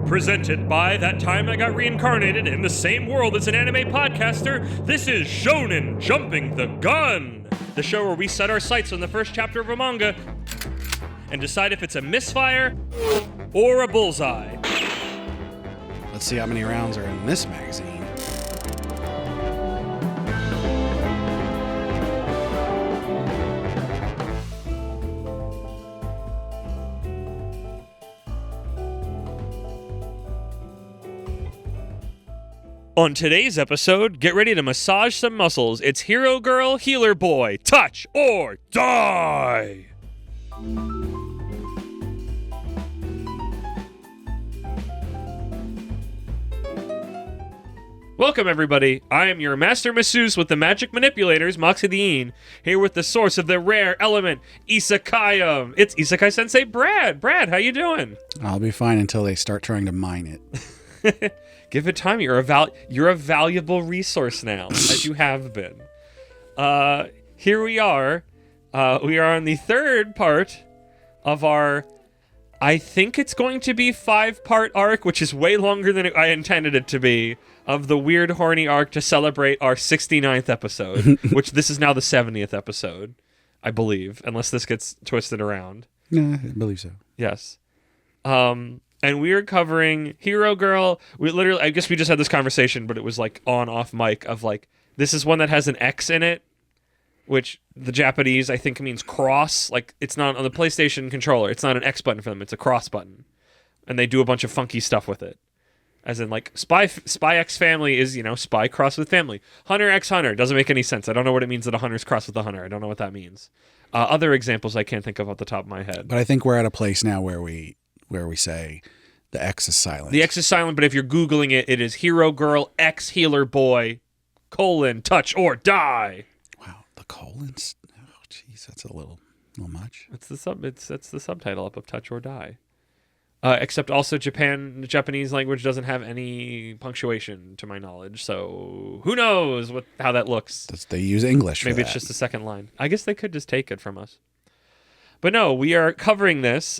Presented by That Time I Got Reincarnated in the Same World as an Anime Podcaster, this is Shonen Jumping the Gun, the show where we set our sights on the first chapter of a manga and decide if it's a misfire or a bullseye. Let's see how many rounds are in this magazine. On today's episode, get ready to massage some muscles. It's Hero Girl, Healer Boy, Touch or Die! Welcome, everybody. I am your master masseuse with the magic manipulators, Moxie the Yeen, here with the source of the rare element, Isekai. It's Isekai Sensei Brad. Brad, how you doing? I'll be fine until they start trying to mine it. Give it time. You're a valuable resource now, as you have been. Here we are. We are on the third part of our, I think it's going to be 5-part arc, which is way longer than I intended it to be, of the weird horny arc to celebrate our 69th episode, which this is now the 70th episode, I believe, unless this gets twisted around. Yeah, I believe so. Yes. And we are covering Hero Girl. I guess we just had this conversation, but it was like on-off mic of like, this is one that has an X in it, which the Japanese, I think, means cross. Like, it's not on the PlayStation controller. It's not an X button for them. It's a cross button. And they do a bunch of funky stuff with it. As in, like, Spy X Family is, Spy cross with family. Hunter X Hunter doesn't make any sense. I don't know what it means that a hunter's cross with a hunter. I don't know what that means. Other examples I can't think of off the top of my head. But I think we're at a place now where we say the X is silent. The X is silent, but if you're Googling it, it is Hero Girl X Healer Boy, Touch or Die. Wow, the colons? Oh, jeez, that's a little much. That's the subtitle up of Touch or Die. Except also the Japanese language doesn't have any punctuation, to my knowledge, so who knows how that looks. They use English for Maybe that. It's just a second line. I guess they could just take it from us. But no, we are covering this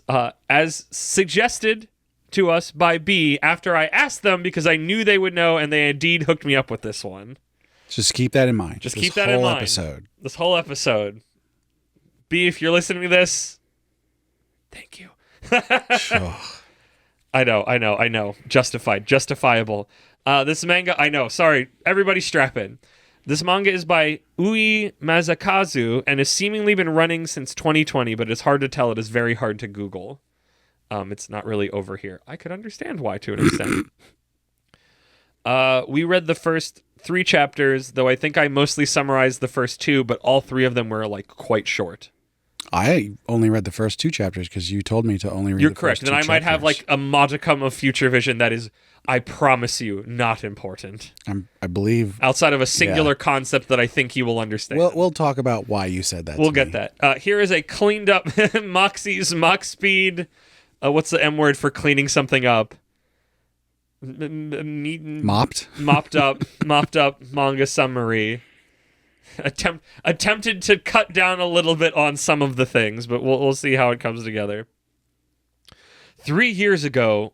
as suggested to us by B after I asked them because I knew they would know, and they indeed hooked me up with this one. Just keep that in mind. Keep that in mind. This whole episode. B, if you're listening to this, thank you. Sure. I know. Justifiable. This manga, I know. Sorry, everybody strap in. This manga is by Ui Mazakazu and has seemingly been running since 2020, but it's hard to tell. It is very hard to Google. It's not really over here. I could understand why to an extent. We read the first 3 chapters, though I think I mostly summarized the first 2, but all 3 of them were like quite short. I only read the first 2 chapters because you told me to only read You're the correct. first 2 Then I chapters. might have like a modicum of future vision that is, I promise you, not important. I believe outside of a singular concept that I think you will understand. We'll talk about why you said that. We'll get that. Here is a cleaned up Moxie's Mox Speed. What's the M word for cleaning something up? Mopped up manga summary. Attempted to cut down a little bit on some of the things, but we'll see how it comes together. 3 years ago,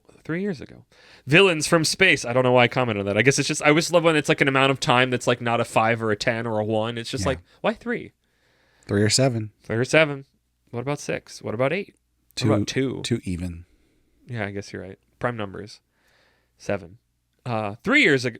villains from space. I don't know why I commented on that. I guess it's just, I always love when it's like an amount of time that's like not a 5 or a 10 or a 1. It's just like, why 3? 3 or 7. 3 or 7. What about 6? What about 8? 2. What about 2? 2 even. Yeah, I guess you're right. Prime numbers. 7. 3 years ago.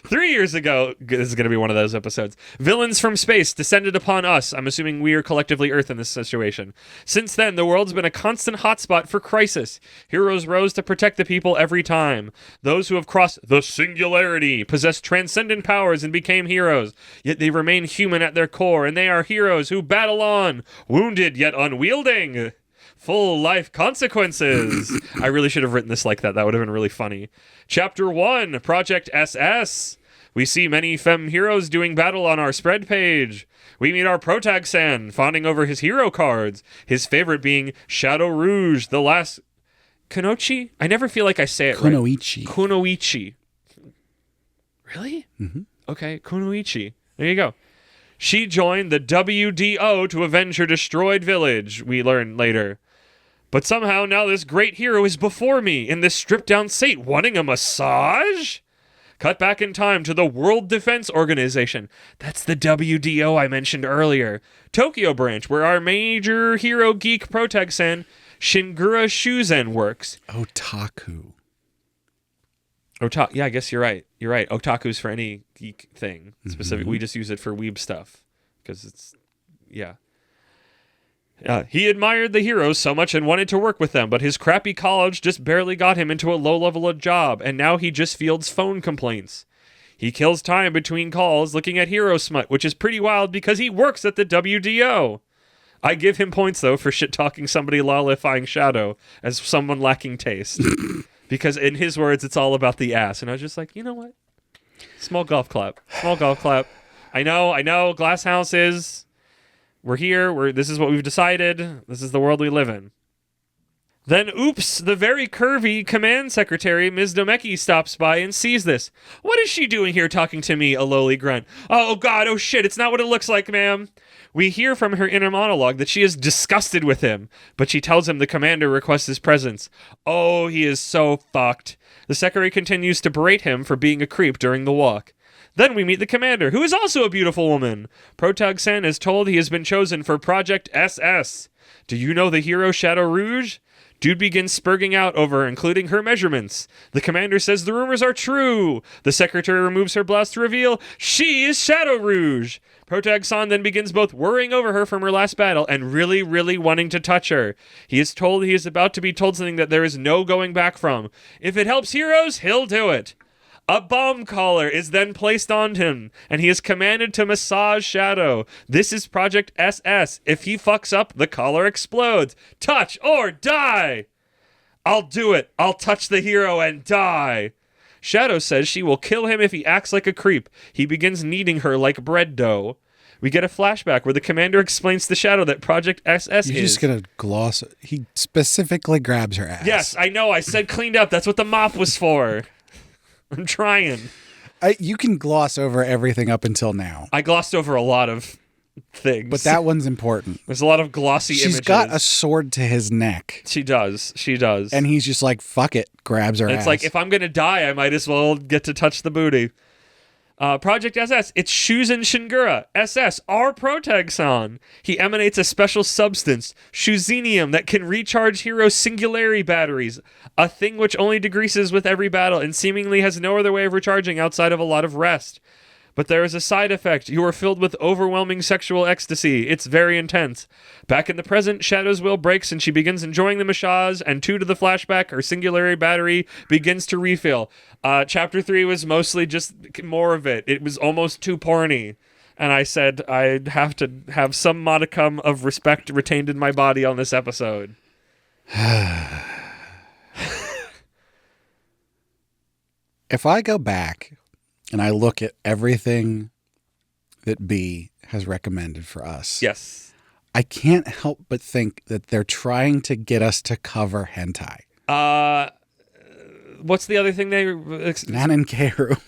3 years ago, this is going to be one of those episodes. Villains from space descended upon us. I'm assuming we are collectively Earth in this situation. Since then, the world's been a constant hotspot for crisis. Heroes rose to protect the people every time. Those who have crossed the singularity possessed transcendent powers and became heroes. Yet they remain human at their core, and they are heroes who battle on, wounded yet unyielding. Full life consequences. I really should have written this like that. That would have been really funny. Chapter 1, Project SS. We see many femme heroes doing battle on our spread page. We meet our Protag-san, fawning over his hero cards. His favorite being Shadow Rouge, the last... Kunoichi? I never feel like I say it Kunoichi. right. Kunoichi. Really? Mm-hmm. Okay, Kunoichi. There you go. She joined the WDO to avenge her destroyed village, we learn later. But somehow now this great hero is before me in this stripped-down state, wanting a massage? Cut back in time to the World Defense Organization. That's the WDO I mentioned earlier. Tokyo branch, where our major hero geek Protag-san, Shingura Shuzen, works. Otaku. Yeah, I guess you're right. You're right. Otaku's for any geek thing. Specific. We just use it for weeb stuff. Because it's... Yeah. He admired the heroes so much and wanted to work with them, but his crappy college just barely got him into a low-level job, and now he just fields phone complaints. He kills time between calls looking at hero smut, which is pretty wild because he works at the WDO. I give him points, though, for shit-talking somebody lollifying Shadow as someone lacking taste. Because in his words, it's all about the ass. And I was just like, you know what? Small golf clap. Small golf clap. I know, Glass House is... We're here. This is what we've decided. This is the world we live in. Then, oops, the very curvy command secretary, Ms. Domeki, stops by and sees this. What is she doing here talking to me, a lowly grunt? Oh, God, oh, shit, it's not what it looks like, ma'am. We hear from her inner monologue that she is disgusted with him, but she tells him the commander requests his presence. Oh, he is so fucked. The secretary continues to berate him for being a creep during the walk. Then we meet the commander, who is also a beautiful woman. Protag-san is told he has been chosen for Project SS. Do you know the hero Shadow Rouge? Dude begins spurging out over her, including her measurements. The commander says the rumors are true. The secretary removes her blouse to reveal she is Shadow Rouge. Protag-san then begins both worrying over her from her last battle and really, really wanting to touch her. He is told he is about to be told something that there is no going back from. If it helps heroes, he'll do it. A bomb collar is then placed on him, and he is commanded to massage Shadow. This is Project SS. If he fucks up, the collar explodes. Touch or die! I'll do it. I'll touch the hero and die. Shadow says she will kill him if he acts like a creep. He begins kneading her like bread dough. We get a flashback where the commander explains to Shadow that Project SS You're just going to gloss... He specifically grabs her ass. Yes, I know. I said cleaned up. That's what the mop was for. I'm trying. You can gloss over everything up until now. I glossed over a lot of things. But that one's important. There's a lot of glossy images. She's got a sword to his neck. She does. She does. And he's just like, fuck it, grabs her ass. It's like, if I'm going to die, I might as well get to touch the booty. Project SS, it's Shuzen Shingura. SS, our Protag-san. He emanates a special substance, Shuzenium, that can recharge hero singularity batteries, a thing which only degreases with every battle and seemingly has no other way of recharging outside of a lot of rest. But there is a side effect. You are filled with overwhelming sexual ecstasy. It's very intense. Back in the present, Shadow's will breaks and she begins enjoying the massage, and 2 to the flashback, her singularity battery begins to refill. Chapter 3 was mostly just more of it. It was almost too porny. And I said I'd have to have some modicum of respect retained in my body on this episode. If I go back and I look at everything that B has recommended for us. Yes. I can't help but think that they're trying to get us to cover hentai. What's the other thing they... Nanan Keiru.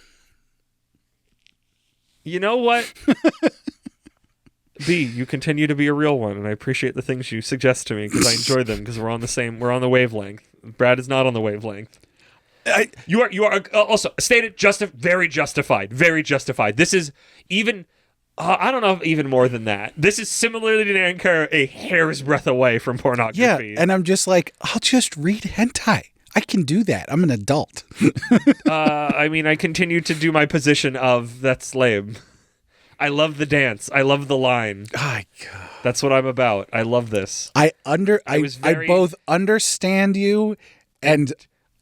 You know what? B, you continue to be a real one, and I appreciate the things you suggest to me because I enjoy them because we're on the wavelength. Brad is not on the wavelength. You are also stated very justified. This is even I don't know if even more than that. This is similarly to Nankar a hair's breadth away from pornography. Yeah, and I'm just like, I'll just read hentai. I can do that. I'm an adult. I mean, I continue to do my position of that's lame. I love the dance. I love the line. Oh, God. That's what I'm about. I love this. I both understand you and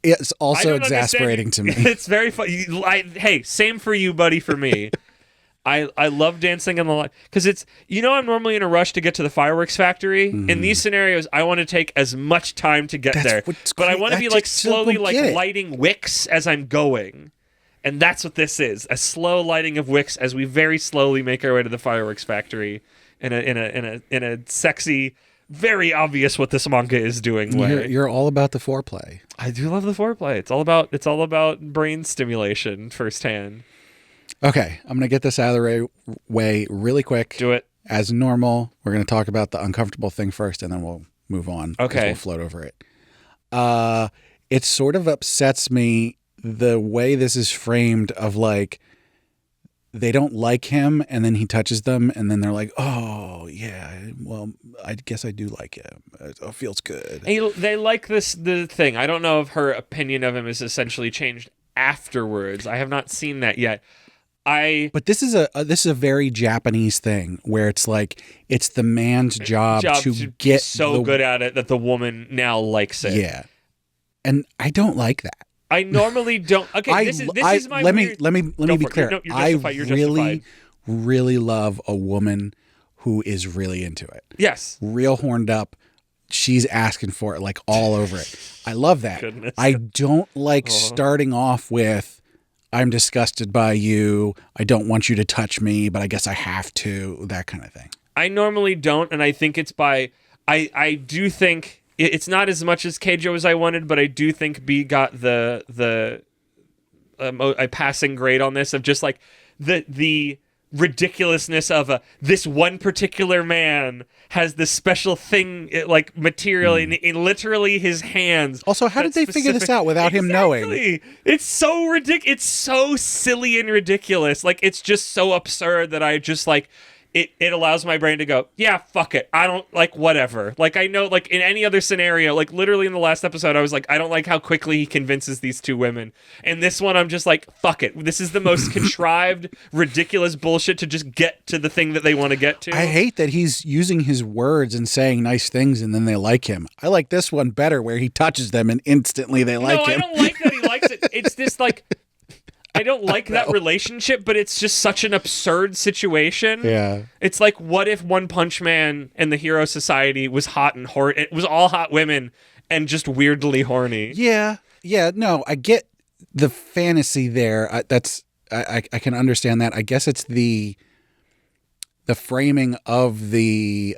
it's also exasperating to me. It's very fun. Hey, same for you, buddy, for me. I love dancing in the line because it's, I'm normally in a rush to get to the fireworks factory. Mm. In these scenarios, I want to take as much time to get there, but I want to be like slowly lighting wicks as I'm going. And that's what this is, a slow lighting of wicks as we very slowly make our way to the fireworks factory in a sexy, very obvious what this manga is doing way. You're all about the foreplay. I do love the foreplay. It's all about brain stimulation firsthand. Okay, I'm going to get this out of the way really quick. Do it. As normal, we're going to talk about the uncomfortable thing first, and then we'll move on. 'cause Okay. we'll float over it. It sort of upsets me the way this is framed of like, they don't like him and then he touches them and then they're like, oh yeah, well, I guess I do like him. It feels good. They like the thing. I don't know if her opinion of him is essentially changed afterwards. I have not seen that yet. But this is a very Japanese thing where it's like it's the man's job to get so good at it that the woman now likes it. Yeah. And I don't like that. I normally don't. Okay, this is my let weird... me be clear. No, you're justified. Really love a woman who is really into it. Yes. Real horned up. She's asking for it, like all over it. I love that. Goodness. I don't like starting off with, I'm disgusted by you. I don't want you to touch me, but I guess I have to. That kind of thing. I normally don't, and I think it's by... I do think... It's not as much as Keijo as I wanted, but I do think B got a passing grade on this of just like the ridiculousness of this one particular man has this special thing like material in literally his hands. Also, how did they figure this out without him knowing? It's so ridiculous. It's so silly and ridiculous. Like it's just so absurd that I just like. It allows my brain to go, yeah, fuck it. I don't like whatever. Like I know like in any other scenario, like literally in the last episode, I was like, I don't like how quickly he convinces these two women. And this one, I'm just like, fuck it. This is the most contrived, ridiculous bullshit to just get to the thing that they want to get to. I hate that he's using his words and saying nice things and then they like him. I like this one better where he touches them and instantly they like him. No, I don't like that he likes it. It's this like... I don't like that relationship, but it's just such an absurd situation. Yeah. It's like, what if One Punch Man and the Hero Society was hot and horny? It was all hot women and just weirdly horny. Yeah. Yeah. No, I get the fantasy there. I can understand that. I guess it's the framing of the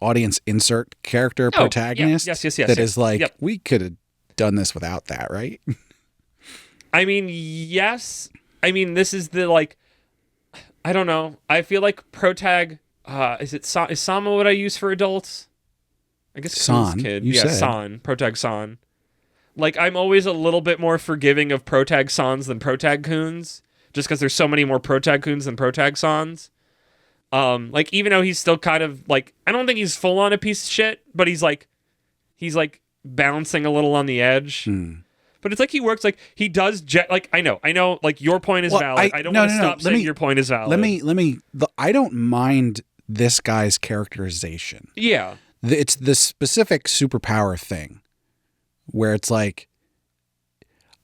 audience insert character protagonist. Yes. That is like, we could have done this without that, right? I mean, yes. I mean, this is the, like, I don't know. I feel like protag, is Sama what I use for adults? I guess San, kid. You said. San. Protag San. Like, I'm always a little bit more forgiving of protag Sans than protag Coons, just because there's so many more protag Coons than protag Sans. Like, even though he's still kind of, like, I don't think he's full on a piece of shit, but he's bouncing a little on the edge. But it's like he works like he does. I know. Like your point is valid. I don't want to stop saying your point is valid. I don't mind this guy's characterization. Yeah, it's the specific superpower thing, where it's like,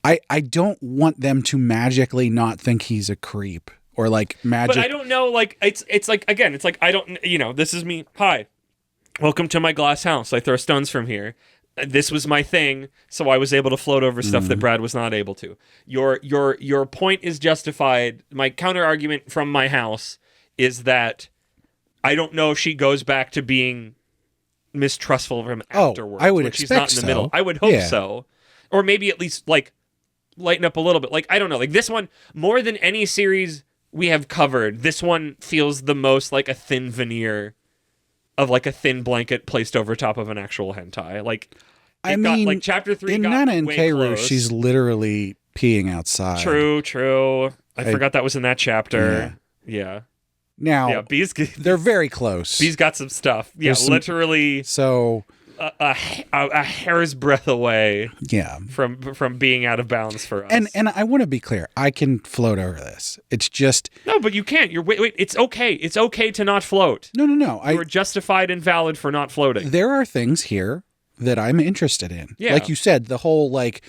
I don't want them to magically not think he's a creep or like magic. But I don't know. Like it's like again, it's like I don't. This is me. Hi, welcome to my glass house. I throw stones from here. This was my thing, so I was able to float over stuff that Brad was not able to. Your point is justified. My counter argument from my house is that I don't know if she goes back to being mistrustful of him afterwards. I would when expect she's not in the middle. I would hope so, or maybe at least like lighten up a little bit. Like I don't know. Like this one, more than any series we have covered, this one feels the most like a thin veneer of like a thin blanket placed over top of an actual hentai. Like, like chapter 3 in got Nana and way Keiru, close. she's literally peeing outside. True. I forgot that was in that chapter. Yeah. Now, they're very close. B's got some stuff. Yeah, literally. So a hair's breadth away. Yeah. From being out of bounds for us. And I want to be clear. I can float over this. It's just no, but you can't. Wait. It's okay. It's okay to not float. No. You're justified and valid for not floating. There are things here that I'm interested in. Yeah. Like you said, the whole like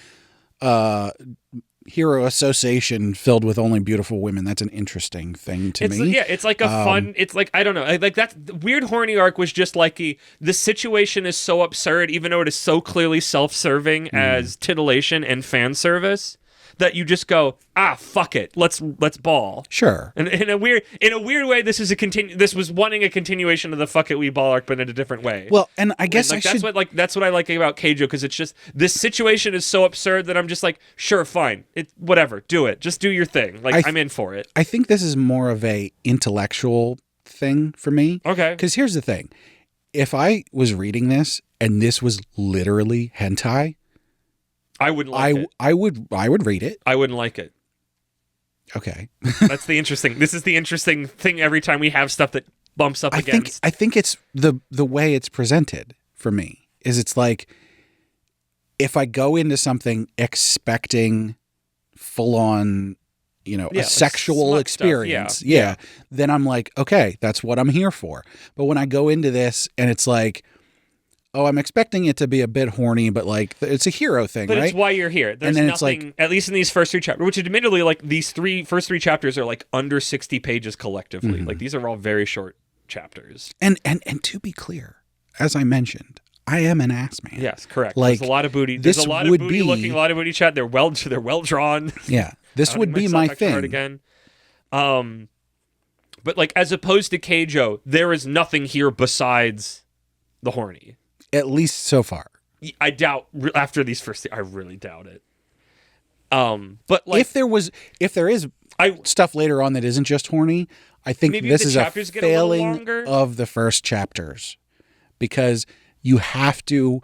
hero association filled with only beautiful women. That's an interesting thing to me. Yeah, it's like a fun, it's like, I don't know. Like that the weird horny arc was just like the situation is so absurd, even though it is so clearly self-serving as titillation and fan service, that you just go, fuck it, let's ball. Sure. And in a weird way, this was wanting a continuation of the fuck it we ball arc, but in a different way. Well, and I guess that's what I like about Keijo, because it's just this situation is so absurd that I'm just like, sure, fine, whatever, do it, just do your thing. Like I'm in for it. I think this is more of a intellectual thing for me. Okay. Because here's the thing. if I was reading this and this was literally hentai, I wouldn't like it. I would read it. I wouldn't like it. Okay. This is the interesting thing every time we have stuff that bumps up against. I think it's the way it's presented for me is it's like if I go into something expecting full on, a sexual experience, then I'm like, okay, that's what I'm here for. But when I go into this and it's like, oh, I'm expecting it to be a bit horny, but like it's a hero thing, but right? It's why you're here. There's then nothing, it's like, at least in these first 3 chapters, which admittedly, like these first three chapters are like under 60 pages collectively. Like these are all very short chapters. And to be clear, as I mentioned, I am an ass man. Yes, correct. Like, there's a lot of booty. There's a lot of booty looking, a lot of booty chat. They're well drawn. Yeah, this would be my thing. Again. But like as opposed to Keijo, there is nothing here besides the horny. At least so far. I doubt after these first. I really doubt it. But like if there is stuff later on that isn't just horny, I think this is a failing of the first chapters, because you have to.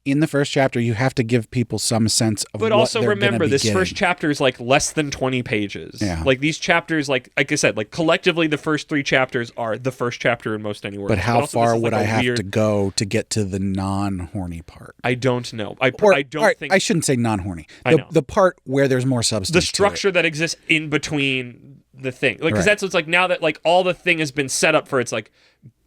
In the first chapter, you have to give people some sense of. But what also they're remember, this getting. first chapter is like less than 20 pages. Yeah. Like these chapters, like I said, like collectively, the first 3 chapters are the first chapter in most any work. But how far would I have to go to get to the non-horny part? I don't know. I don't think I shouldn't say non-horny. know. The part where there's more substance. The structure that exists in between the thing, like because that's what's like now that like all the thing has been set up for. It's like,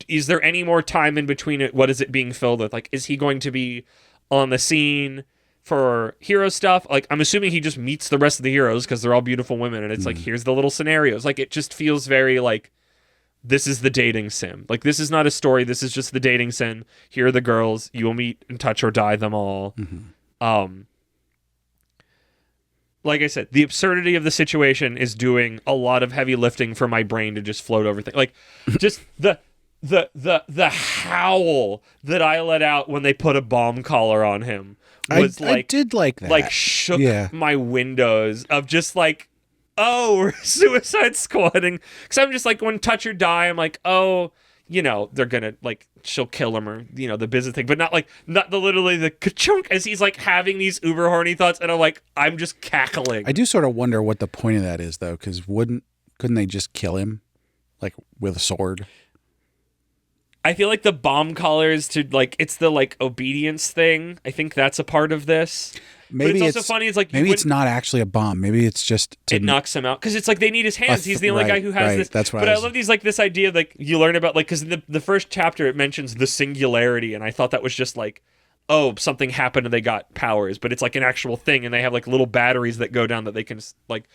is there any more time in between it? What is it being filled with? Like, is he going to be on the scene for hero stuff? Like, I'm assuming he just meets the rest of the heroes because they're all beautiful women, and it's like, here's the little scenarios. Like, it just feels very like, this is the dating sim. Like, this is not a story. This is just the dating sim. Here are the girls. You will meet and touch or die them all. Like I said, the absurdity of the situation is doing a lot of heavy lifting for my brain to just float over things. Like, just the howl that I let out when they put a bomb collar on him was I did like that. Like shook my windows of just like, oh, we're Suicide Squatting. Because I'm just like, when touch or die, I'm like, oh, they're gonna like, she'll kill him or the business thing, but not the literally the ka-chunk as he's like having these uber horny thoughts, and I'm just cackling. I do sort of wonder what the point of that is though, because couldn't they just kill him like with a sword? I feel like the bomb collars to like, it's the like obedience thing. I think that's a part of this. Maybe but it's also funny. It's like maybe it's not actually a bomb. Maybe it's just it knocks him out because it's like they need his hands. He's the only guy who has this. That's what. But I love these like this idea like you learn about like because the first chapter it mentions the singularity, and I thought that was just like, oh, something happened and they got powers, but it's like an actual thing, and they have like little batteries that go down that they can like.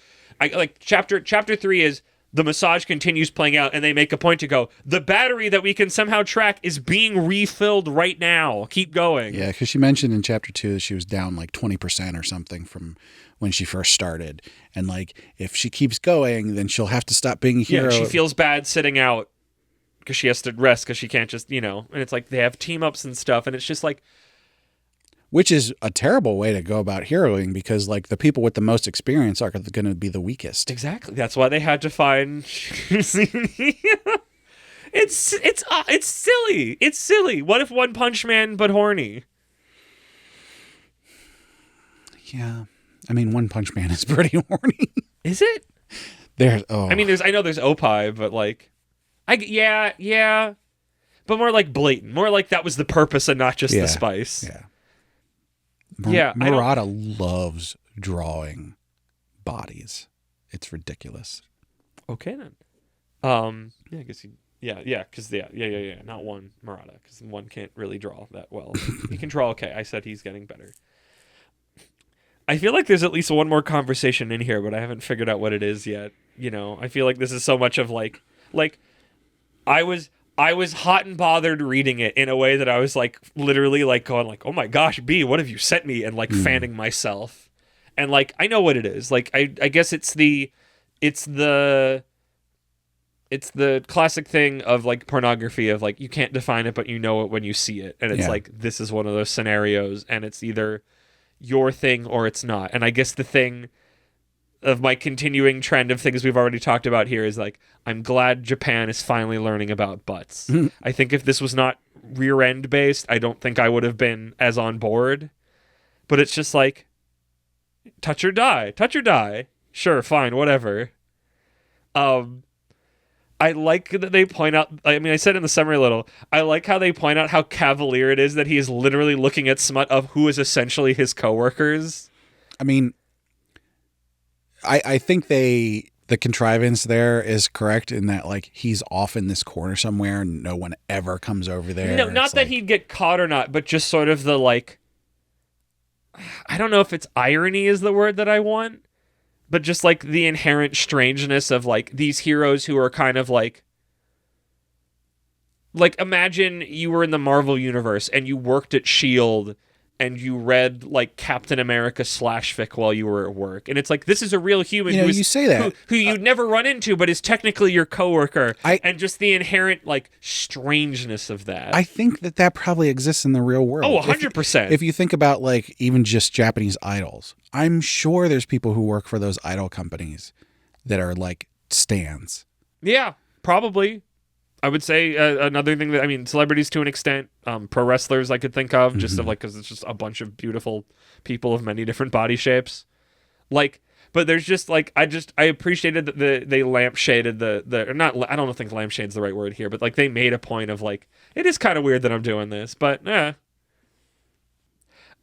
Chapter 3 is. The massage continues playing out, and they make a point to go, the battery that we can somehow track is being refilled right now. Keep going. Yeah, because she mentioned in chapter 2 that she was down like 20% or something from when she first started. And like, if she keeps going, then she'll have to stop being a hero. Yeah, she feels bad sitting out because she has to rest because she can't just, and it's like they have team-ups and stuff, and it's just like, which is a terrible way to go about heroing because, like, the people with the most experience are going to be the weakest. Exactly. That's why they had to find. It's silly. It's silly. What if One Punch Man but horny? Yeah, I mean, One Punch Man is pretty horny. Is it? I mean, I know there's Opie, but like, yeah, but more like blatant. More like that was the purpose and not just the spice. Yeah. Murata loves drawing bodies. It's ridiculous. Okay then. Yeah, I guess because not one Murata, because one can't really draw that well. He can draw okay. I said he's getting better. I feel like there's at least one more conversation in here, but I haven't figured out what it is yet. I feel like this is so much of like I was hot and bothered reading it in a way that I was like literally like going like, oh my gosh, B, what have you sent me? And like fanning myself. And like, I know what it is. Like, I guess it's the classic thing of like pornography of like, you can't define it, but you know it when you see it. And it's like, this is one of those scenarios, and it's either your thing or it's not. And I guess the thing my continuing trend of things we've already talked about here is like, I'm glad Japan is finally learning about butts. I think if this was not rear end based, I don't think I would have been as on board. But it's just like, touch or die. Sure, fine, whatever. I like that they point out, I mean, I said in the summary a little, I like how they point out how cavalier it is that he is literally looking at smut of who is essentially his coworkers. I mean, I think the contrivance there is correct in that, like, he's off in this corner somewhere and no one ever comes over there. No, not It's that like, he'd get caught or not, but just sort of the, like, I don't know if it's irony is the word that I want, but just like the inherent strangeness of like these heroes who are kind of like imagine you were in the Marvel universe and you worked at SHIELD and you read like Captain America /fic while you were at work, and it's like, this is a real human you say that who you'd never run into but is technically your coworker, I- and just the inherent like strangeness of that. I think that probably exists in the real world. Oh, 100%. If you think about like even just Japanese idols, I'm sure there's people who work for those idol companies that are like stans. Yeah, probably. I would say another thing that, I mean, celebrities to an extent, pro wrestlers I could think of, just of like, because it's just a bunch of beautiful people of many different body shapes. Like, but there's just like, I appreciated that they lampshaded the not, I don't think lampshade's the right word here, but like they made a point of like, it is kind of weird that I'm doing this, but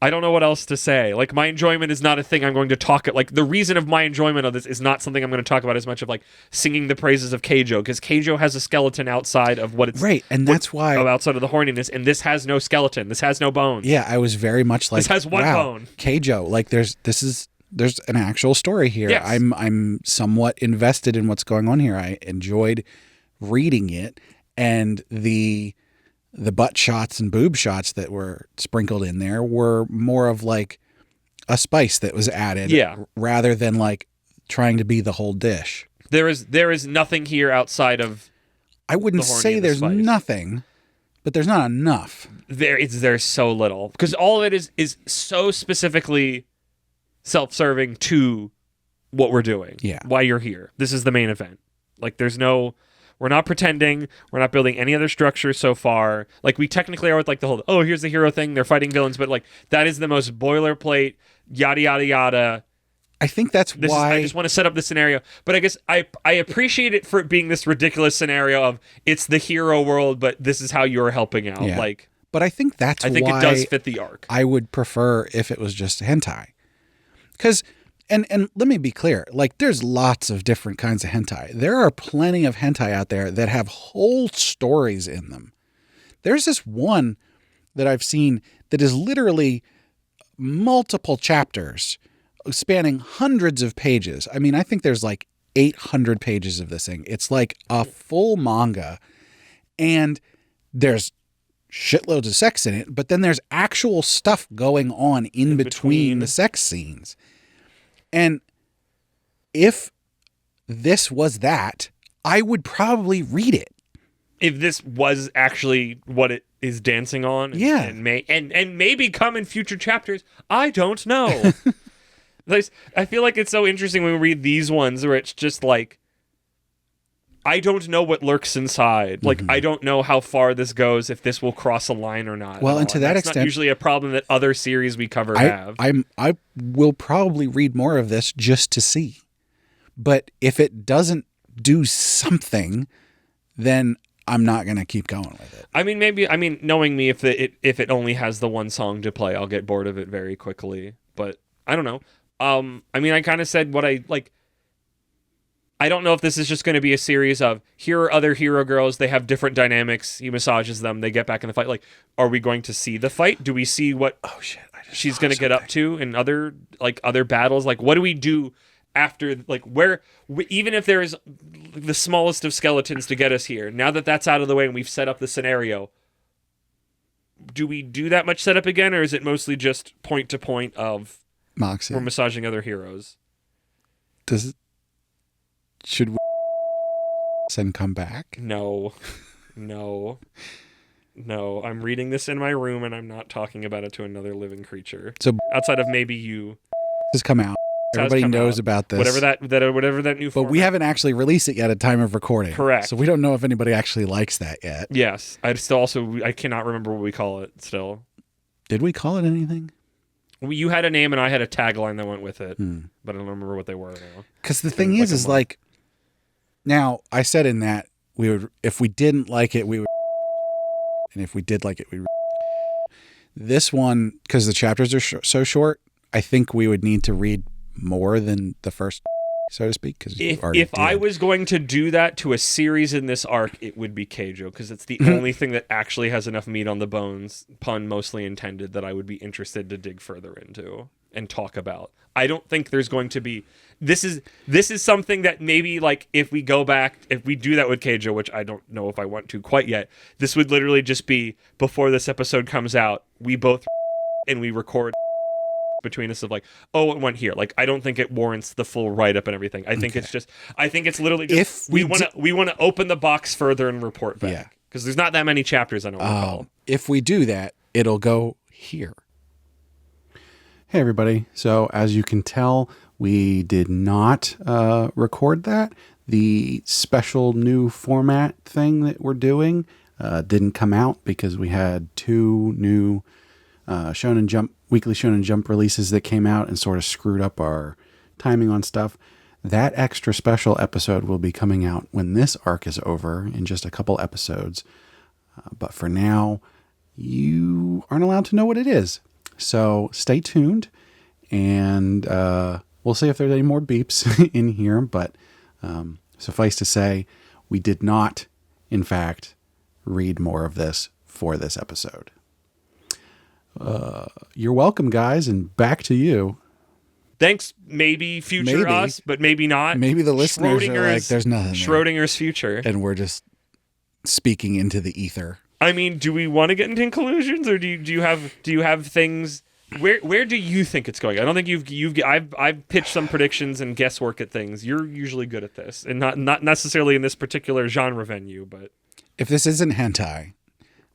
I don't know what else to say. Like, my enjoyment is not a thing I'm going to talk at. Like, the reason of my enjoyment of this is not something I'm going to talk about as much of, like, singing the praises of Keijo, because Keijo has a skeleton outside of what it's... Right, and that's why... outside of the horniness, and this has no skeleton. This has no bones. Yeah, I was very much like, this has one bone. Keijo, like, there's an actual story here. Yes. I'm somewhat invested in what's going on here. I enjoyed reading it, and the butt shots and boob shots that were sprinkled in there were more of like a spice that was added, rather than like trying to be the whole dish. There is nothing here outside of... I wouldn't say there's nothing, but there's not enough. There's so little, because all of it is so specifically self-serving to what we're doing. Yeah. Why you're here. This is the main event. Like, there's no... We're not pretending. We're not building any other structure so far. Like, we technically are with, like, the whole, oh, here's the hero thing. They're fighting villains. But, like, that is the most boilerplate, yada, yada, yada. I think that's why... I just want to set up the scenario. But I guess I appreciate it for it being this ridiculous scenario of, it's the hero world, but this is how you're helping out. Yeah. Like, but I think that's why... I think it does fit the arc. I would prefer if it was just hentai. Because... And let me be clear, like, there's lots of different kinds of hentai. There are plenty of hentai out there that have whole stories in them. There's this one that I've seen that is literally multiple chapters spanning hundreds of pages. I mean, I think there's like 800 pages of this thing. It's like a full manga, and there's shitloads of sex in it, but then there's actual stuff going on in between the sex scenes. And if this was that, I would probably read it. If this was actually what it is dancing on, yeah, and maybe come in future chapters, I don't know. I feel like it's so interesting when we read these ones where it's just like, I don't know what lurks inside. Like, I don't know how far this goes, if this will cross a line or not. Well, and to that that's extent, not usually a problem that other series we cover have. I will probably read more of this just to see. But if it doesn't do something, then I'm not going to keep going with it. I mean, knowing me, if it only has the one song to play, I'll get bored of it very quickly. But I don't know. I mean, I kind of said what I like. I don't know if this is just going to be a series of, here are other hero girls, they have different dynamics, he massages them, they get back in the fight. Like, are we going to see the fight? Do we see what she's going to get up to in other battles? Like, what do we do after, like, even if there is the smallest of skeletons to get us here, now that that's out of the way and we've set up the scenario, do we do that much setup again, or is it mostly just point to point of Moxie? We're massaging other heroes? Should we and come back? No. I'm reading this in my room, and I'm not talking about it to another living creature. So outside of maybe you. Has come out. Everybody come knows out. about this. Whatever that new. But we haven't actually released it yet at time of recording. Correct. So we don't know if anybody actually likes that yet. Yes, I cannot remember what we call it. Still, did we call it anything? You had a name and I had a tagline that went with it, but I don't remember what they were now. Because the thing is like, now I said in that we would, if we didn't like it, we would, and if we did like it, we would. This one, because the chapters are so short, I think we would need to read more than the first, so to speak. Because if I was going to do that to a series in this arc, it would be Keijo, because it's the only thing that actually has enough meat on the bones, pun mostly intended, that I would be interested to dig further into and talk about. I don't think there's going to be. This is something that maybe, like, if we go back, if we do that with Keijo, which I don't know if I want to quite yet, this would literally just be before this episode comes out, we both and we record between us of like, oh, it went here. Like, I don't think it warrants the full write-up and everything. I think it's literally just we want to open the box further and report back. Yeah. Because there's not that many chapters, I don't recall. If we do that, it'll go here. Hey, everybody. So as you can tell, we did not record that. The special new format thing that we're doing didn't come out because we had 2 new weekly Shonen Jump releases that came out and sort of screwed up our timing on stuff. That extra special episode will be coming out when this arc is over in just a couple episodes. But for now, you aren't allowed to know what it is. So stay tuned, and we'll see if there's any more beeps in here. But suffice to say, we did not, in fact, read more of this for this episode. You're welcome, guys, and back to you. Thanks, maybe future us, but maybe not. Maybe the listeners are like, there's nothing there. Schrodinger's future. And we're just speaking into the ether. I mean, do we want to get into conclusions, or do you have things? Where do you think it's going? I don't think I've pitched some predictions and guesswork at things. You're usually good at this, and not necessarily in this particular genre venue, but if this isn't hentai,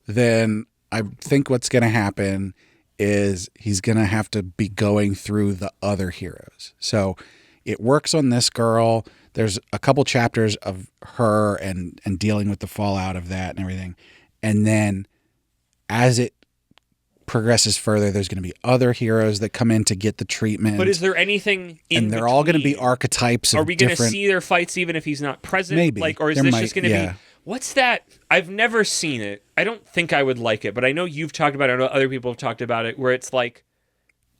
then I think what's going to happen is he's going to have to be going through the other heroes. So it works on this girl. There's a couple chapters of her and dealing with the fallout of that and everything. And then as it progresses further, there's going to be other heroes that come in to get the treatment. But is there anything in And they're all going to be archetypes of Are we going to see their fights even if he's not present? Maybe. Or is this just going to be... What's that? I've never seen it. I don't think I would like it, but I know you've talked about it. I know other people have talked about it, where it's like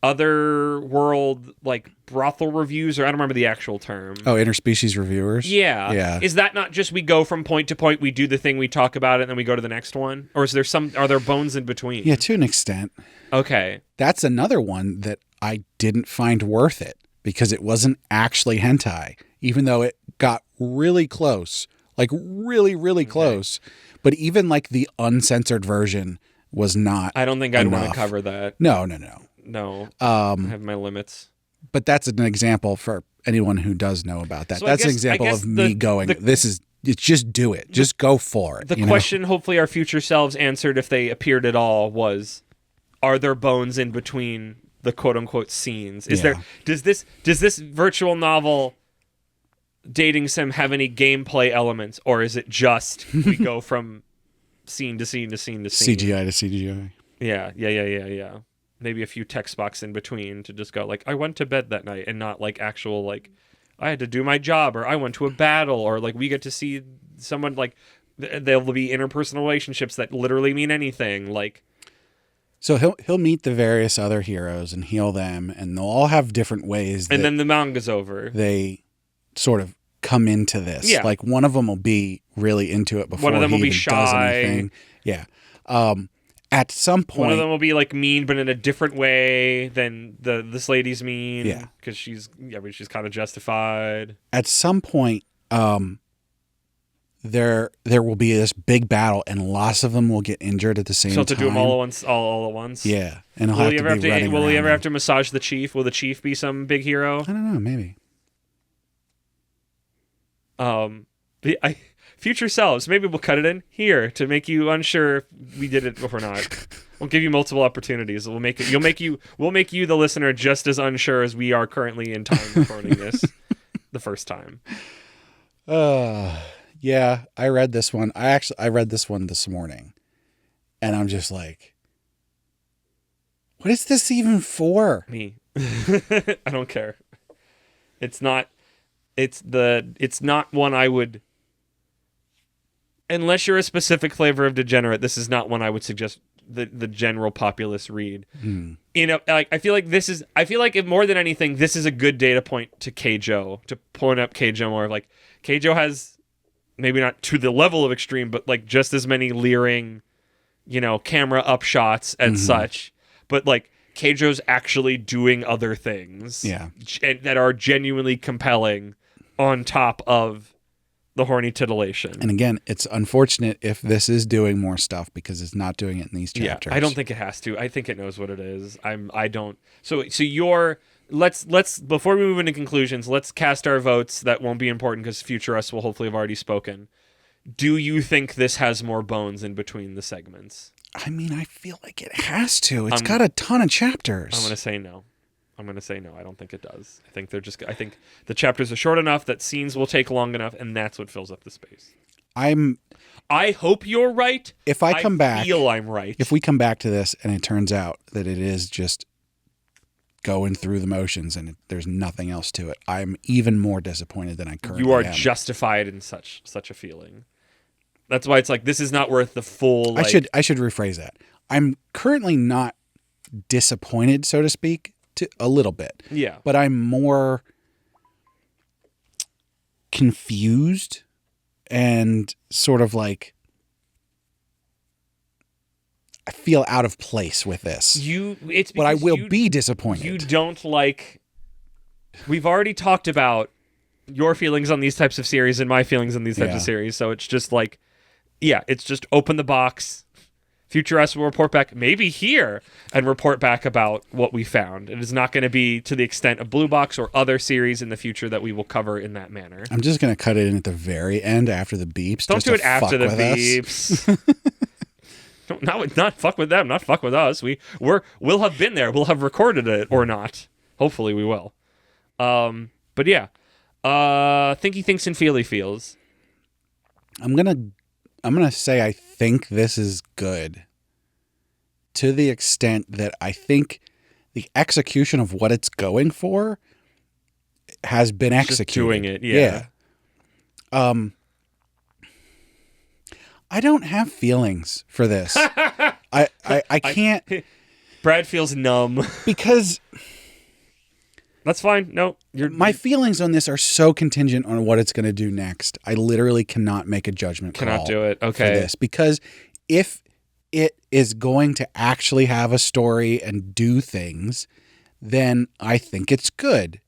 other world, like brothel reviews, or I don't remember the actual term. Oh, interspecies reviewers? Yeah. Is that not just we go from point to point, we do the thing, we talk about it, and then we go to the next one? Or are there bones in between? Yeah, to an extent. Okay. That's another one that I didn't find worth it because it wasn't actually hentai, even though it got really close. Like really, really close. But even like the uncensored version was not I don't think I'd want to cover that. No. I have my limits. But that's an example for anyone who does know about that. So that's an example of me going, just do it. Just go for it. The question hopefully our future selves answered if they appeared at all was, are there bones in between the quote unquote scenes? Does this virtual novel dating sim have any gameplay elements, or is it just we go from scene to scene to scene to scene? CGI to CGI. Yeah. Maybe a few text box in between to just go like, I went to bed that night, and not like actual like, I had to do my job, or I went to a battle, or like we get to see someone like there'll be interpersonal relationships that literally mean anything. Like, so he'll meet the various other heroes and heal them, and they'll all have different ways. And then the manga's over. They sort of come into this. Yeah. Like one of them will be really into it before one of them he will be even shy. does anything. Yeah. At some point, one of them will be like mean, but in a different way than this lady's mean. Yeah, because she's kind of justified. At some point, there will be this big battle, and lots of them will get injured at the same time. So to do them all at once. Yeah, and will he ever have to massage the chief? Will the chief be some big hero? I don't know. Maybe. future selves. Maybe we'll cut it in here to make you unsure if we did it or not. We'll give you multiple opportunities. We'll make you the listener just as unsure as we are currently in time recording this the first time. Yeah, I read this one. I read this one this morning, and I'm just like, what is this even for? Me. I don't care. It's not one I would, unless you're a specific flavor of degenerate, this is not one I would suggest the general populace read. You know, like I feel like if more than anything, this is a good data point to Keijo, to point up Keijo more. Like Keijo has, maybe not to the level of extreme, but like just as many leering, you know, camera up shots and such. But like Keijo's actually doing other things, that are genuinely compelling on top of the horny titillation. And again, it's unfortunate if this is doing more stuff because it's not doing it in these chapters. Yeah, I don't think it has to. I think it knows what it is. Let's before we move into conclusions, let's cast our votes. That won't be important because future us will hopefully have already spoken. Do you think this has more bones in between the segments? I mean, I feel like it has to. It's got a ton of chapters. I'm going to say no. I don't think it does. I think the chapters are short enough that scenes will take long enough, and that's what fills up the space. I hope you're right. If I come back, I feel I'm right. If we come back to this and it turns out that it is just going through the motions and there's nothing else to it, I'm even more disappointed than I currently am. You are justified in such a feeling. That's why it's like, this is not worth the full... Like... I should rephrase that. I'm currently not disappointed, so to speak, a little bit. Yeah. But I'm more confused and sort of like, I feel out of place with this. But I will be disappointed. You don't like... We've already talked about your feelings on these types of series and my feelings on these types of series, so it's just like... Yeah, it's just open the box. Future us will report back, maybe here, and report back about what we found. It is not going to be to the extent of Blue Box or other series in the future that we will cover in that manner. I'm just going to cut it in at the very end after the beeps. Don't do it after the beeps. Not fuck with them, not fuck with us. We'll have been there. We'll have recorded it or not. Hopefully we will. But yeah, Thinky Thinks and Feely Feels. I'm gonna say I think this is good to the extent that I think the execution of what it's going for has been executed. Just doing it, yeah. I don't have feelings for this. I can't. Brad feels numb because. That's fine. No, my feelings on this are so contingent on what it's going to do next. I literally cannot make a judgment call. Cannot do it. Okay. For this because if it is going to actually have a story and do things, then I think it's good.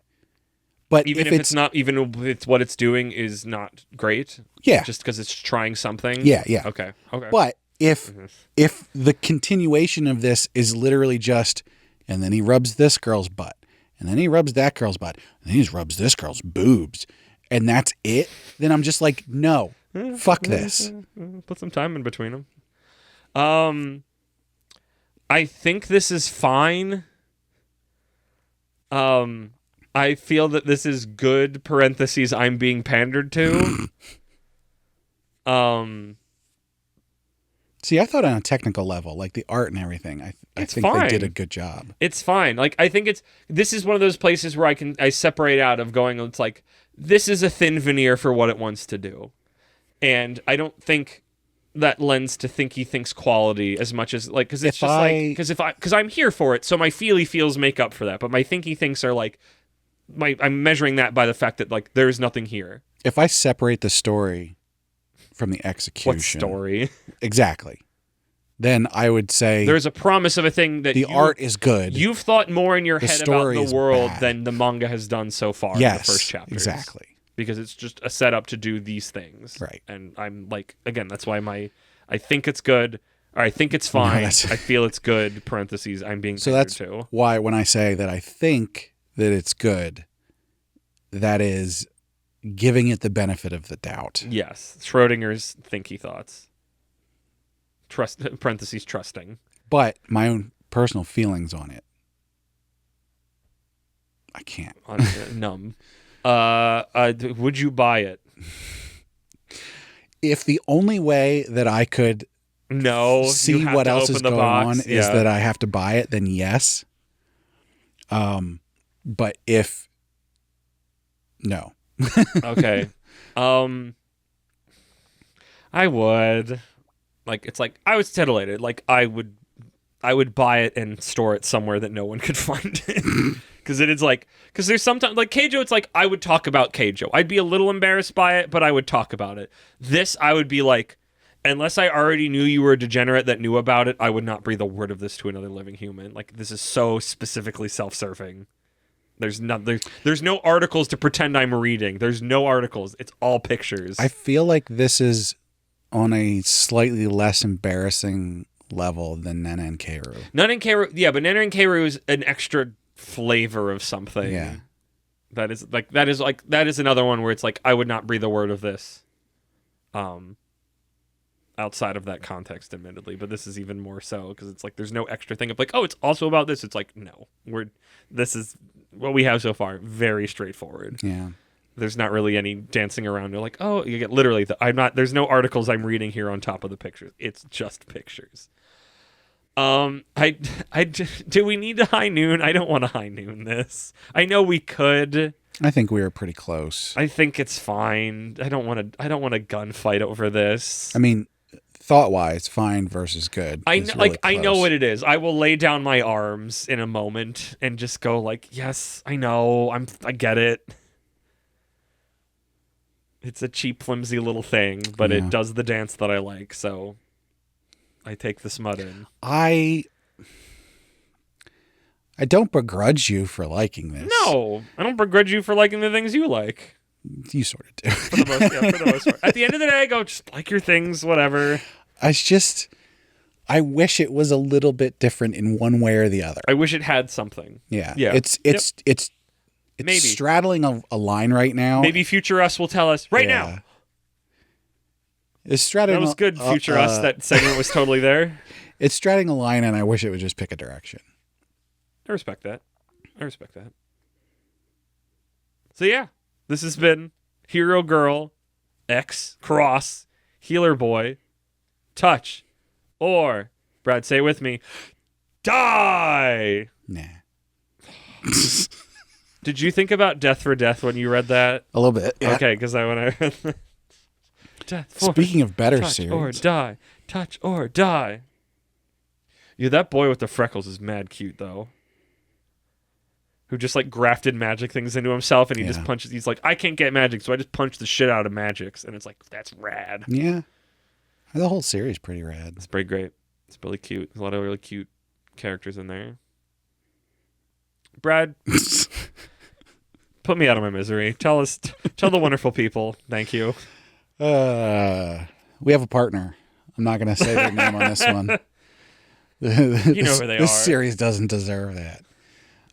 But even if it's not, even if it's what it's doing is not great. Yeah. Just because it's trying something. Yeah. Okay. But if the continuation of this is literally just, and then he rubs this girl's butt. And then he rubs that girl's butt. And then he rubs this girl's boobs. And that's it. Then I'm just like, no, fuck this. Put some time in between them. I think this is fine. I feel that this is good, parentheses, I'm being pandered to. See, I thought on a technical level, like the art and everything, I think fine. They did a good job. It's fine. Like, I think this is one of those places where I separate out of going, it's like, this is a thin veneer for what it wants to do. And I don't think that lends to Thinky Thinks quality as much as, like, because it's because I'm here for it, so my feely feels make up for that. But my Thinky Thinks are like, I'm measuring that by the fact that, like, there's nothing here. If I separate the story from the execution. What story? Exactly. Then I would say there's a promise of a thing that the art is good. You've thought more in your head about the world bad. than the manga has done so far in the first chapters. Exactly. Because it's just a setup to do these things. Right. And I'm like, again, that's why I think it's good, or I think it's fine. I feel it's good, parentheses, I'm being so that's to. Why when I say that I think that it's good, that is giving it the benefit of the doubt. Yes. Schrodinger's thinky thoughts. Parentheses trusting. But my own personal feelings on it, I can't. Numb. Would you buy it? If the only way that I could see what else is going on is that I have to buy it, then yes. But if no. Okay. I would. Like, it's like, I was titillated. Like, I would buy it and store it somewhere that no one could find it. Because it is like, because there's sometimes, like Keijo, it's like, I would talk about Keijo. I'd be a little embarrassed by it, but I would talk about it. This, I would be like, unless I already knew you were a degenerate that knew about it, I would not breathe a word of this to another living human. Like, this is so specifically self-serving. There's no articles to pretend I'm reading. There's no articles. It's all pictures. I feel like this is on a slightly less embarrassing level than Nana and Keiru. Nana and Keiru, yeah, but Nana and Keiru is an extra flavor of something. Yeah. That is another one where it's like, I would not breathe a word of this. Outside of that context, admittedly, but this is even more so because it's like there's no extra thing of like, oh, it's also about this. It's like, no, this is what we have so far. Very straightforward. Yeah. There's not really any dancing around. You're like, oh, you get literally. There's no articles I'm reading here on top of the pictures. It's just pictures. Do we need a high noon? I don't want to high noon this. I know we could. I think we were pretty close. I think it's fine. I don't want a gunfight over this. I mean, thought-wise, fine versus good. I know what it is. I will lay down my arms in a moment and just go like, yes, I know. I get it. It's a cheap, flimsy little thing, but it does the dance that I like, so I take the smut in. I don't begrudge you for liking this. No, I don't begrudge you for liking the things you like. You sort of do. For the most part. At the end of the day, I go, just like your things, whatever. I wish it was a little bit different in one way or the other. I wish it had something. Yeah. It's maybe straddling a line right now. Maybe Future Us will tell us right now. It's straddling. That was good, Future Us. That segment was totally there. It's straddling a line, and I wish it would just pick a direction. I respect that. So yeah, this has been Hero Girl, X, Cross, Healer Boy, Touch, or, Brad, say it with me, Die! Nah. Did you think about Death for Death when you read that? A little bit, yeah. Okay, because when I read that. Speaking of better touch series. Or die. Touch or die. Yeah, that boy with the freckles is mad cute, though. Who just, like, grafted magic things into himself, and he just punches. He's like, I can't get magic, so I just punch the shit out of magics. And it's like, that's rad. Yeah. The whole series is pretty rad. It's pretty great. It's really cute. There's a lot of really cute characters in there. Brad, put me out of my misery. Tell the wonderful people. Thank you. We have a partner. I'm not going to say their name on this one. You know where they are. This series doesn't deserve that.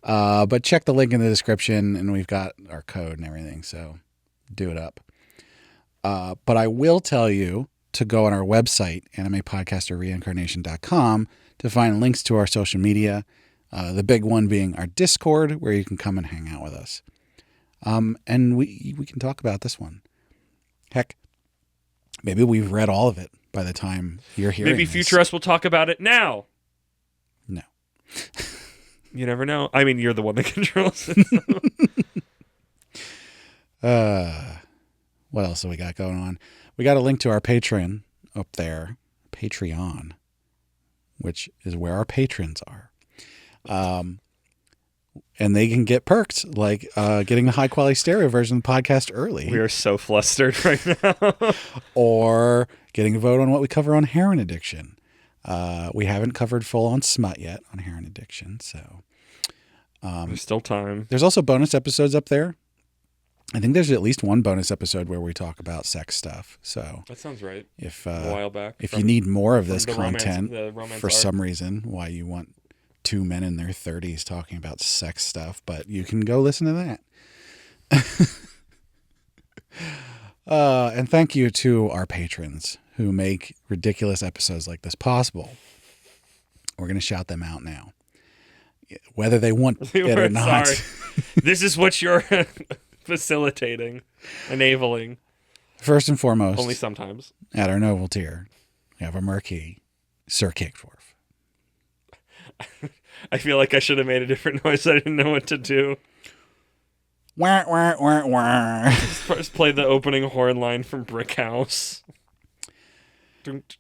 But check the link in the description, and we've got our code and everything, so do it up. But I will tell you to go on our website, animepodcasterreincarnation.com, to find links to our social media, the big one being our Discord, where you can come and hang out with us. And we can talk about this one. Heck, maybe we've read all of it by the time you're hearing Maybe Future Us will talk about it now. No. You never know. I mean, you're the one that controls it. What else have we got going on? We got a link to our Patreon up there. Patreon, which is where our patrons are. And they can get perks like getting the high quality stereo version of the podcast early. We are so flustered right now. Or getting a vote on what we cover on heroin addiction. We haven't covered full on smut yet on heroin addiction, so there's still time. There's also bonus episodes up there. I think there's at least one bonus episode where we talk about sex stuff. So that sounds right. If a while back, if you need more of this content romance for arc. some reason, why you want two men in their 30s talking about sex stuff, but you can go listen to that. And thank you to our patrons who make ridiculous episodes like this possible. We're going to shout them out now. Whether they want it or not. Sorry. This is what you're facilitating, enabling. First and foremost, Only sometimes. at our noble tier, we have a Murky, Sir Kickdwarf. I feel like I should have made a different noise. I didn't know what to do. Wah, wah, wah, wah. First play the opening horn line from Brick House. At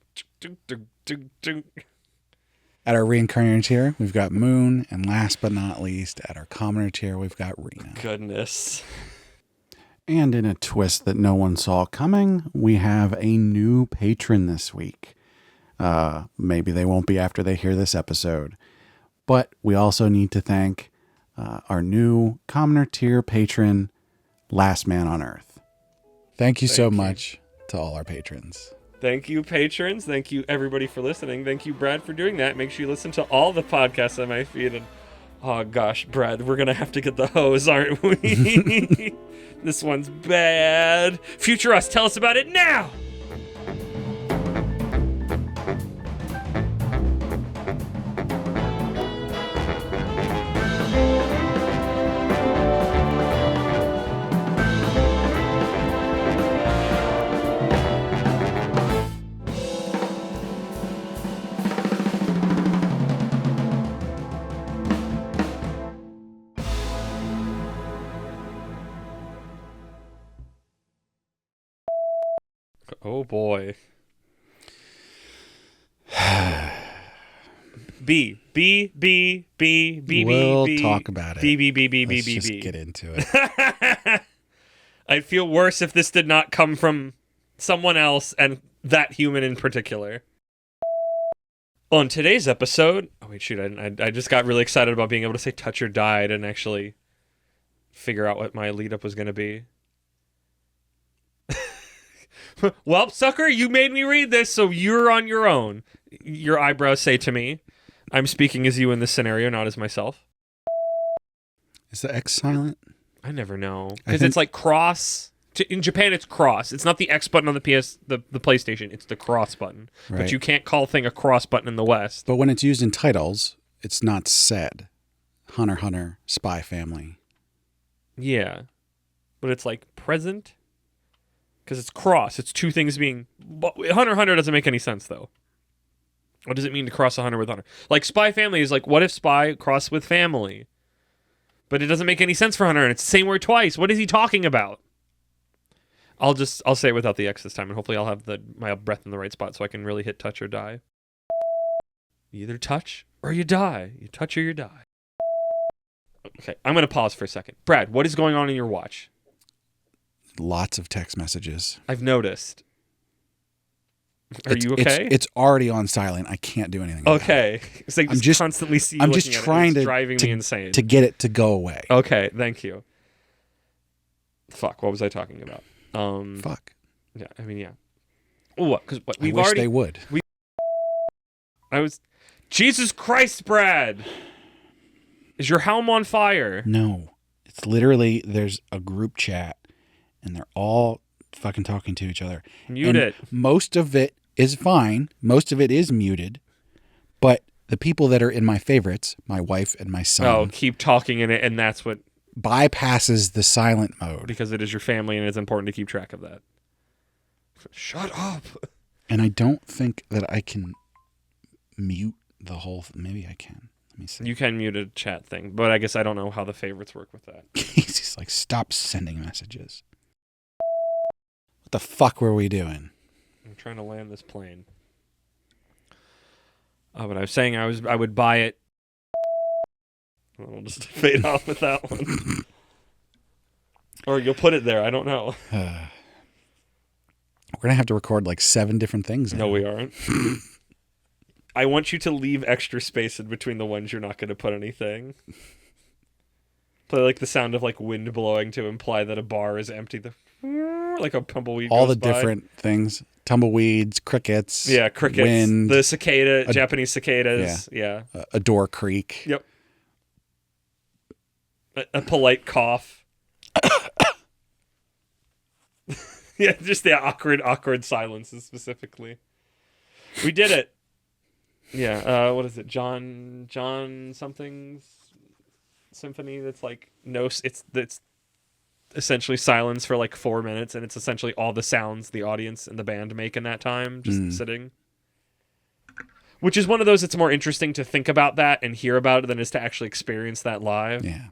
our reincarnated tier, we've got Moon. And last but not least, at our commoner tier, we've got Rena. Goodness. And in a twist that no one saw coming, we have a new patron this week. Maybe they won't be after they hear this episode. But we also need to thank our new commoner tier patron, Last Man on Earth. Thank you so much to all our patrons. Thank you, patrons. Thank you, everybody, for listening. Thank you, Brad, for doing that. Make sure you listen to all the podcasts on my feed. And oh, gosh, Brad, we're going to have to get the hose, aren't we? This one's bad. Future Us, tell us about it now! Oh boy. B. We'll talk about it. Let's just get into it. I'd feel worse if this did not come from someone else and that human in particular. On today's episode, oh wait, shoot, I just got really excited about being able to say touch or die and actually figure out what my lead up was going to be. Well, sucker, you made me read this, so you're on your own. Your eyebrows say to me, I'm speaking as you in this scenario, not as myself. Is the X silent? I never know. Because it's like cross. In Japan, it's cross. It's not the X button on the PlayStation. It's the cross button. Right. But you can't call a thing a cross button in the West. But when it's used in titles, it's not said. Hunter, Hunter, Spy Family. Yeah. But it's like present. Because it's cross. It's two things being... Hunter, Hunter doesn't make any sense, though. What does it mean to cross a hunter with hunter? Like, Spy Family is like, what if spy crossed with family? But it doesn't make any sense for hunter, and it's the same word twice. What is he talking about? I'll say it without the X this time, and hopefully I'll have my breath in the right spot so I can really hit touch or die. You either touch or you die. You touch or you die. Okay, I'm going to pause for a second. Brad, what is going on in your watch? Lots of text messages. I've noticed. Are you okay? It's already on silent. I can't do anything. Okay. It's like just constantly see you. I'm just trying it's driving me insane. to get it to go away. Okay, thank you. Fuck, what was I talking about? Fuck. Yeah, I mean, yeah. Oh, because I wish they would. Jesus Christ, Brad! Is your helm on fire? No. It's literally, there's a group chat, and they're all fucking talking to each other. Mute it. Most of it is fine. Most of it is muted. But the people that are in my favorites, my wife and my son, keep talking in it, and that's what bypasses the silent mode. Because it is your family, and it's important to keep track of that. Shut up. And I don't think that I can mute the whole maybe I can. Let me see. You can mute a chat thing, but I guess I don't know how the favorites work with that. He's just like, stop sending messages. What the fuck were we doing? I'm trying to land this plane. Oh, but I was saying I would buy it. I'll just fade off with that one. Or you'll put it there. I don't know. We're going to have to record like 7 different things now. No, we aren't. I want you to leave extra space in between the ones you're not going to put anything. Play like the sound of like wind blowing to imply that a bar is empty. Like a tumbleweed all goes the different things. Tumbleweeds, crickets. Yeah, crickets. Wind. The cicada, Japanese cicadas. Yeah. A door creak. Yep. A polite cough. Yeah, just the awkward silences specifically. We did it. Yeah, what is it? John something's symphony that's like no it's essentially silence for like 4 minutes, and it's essentially all the sounds the audience and the band make in that time, just sitting. Which is one of those, it's more interesting to think about that and hear about it than is to actually experience that live. Yeah.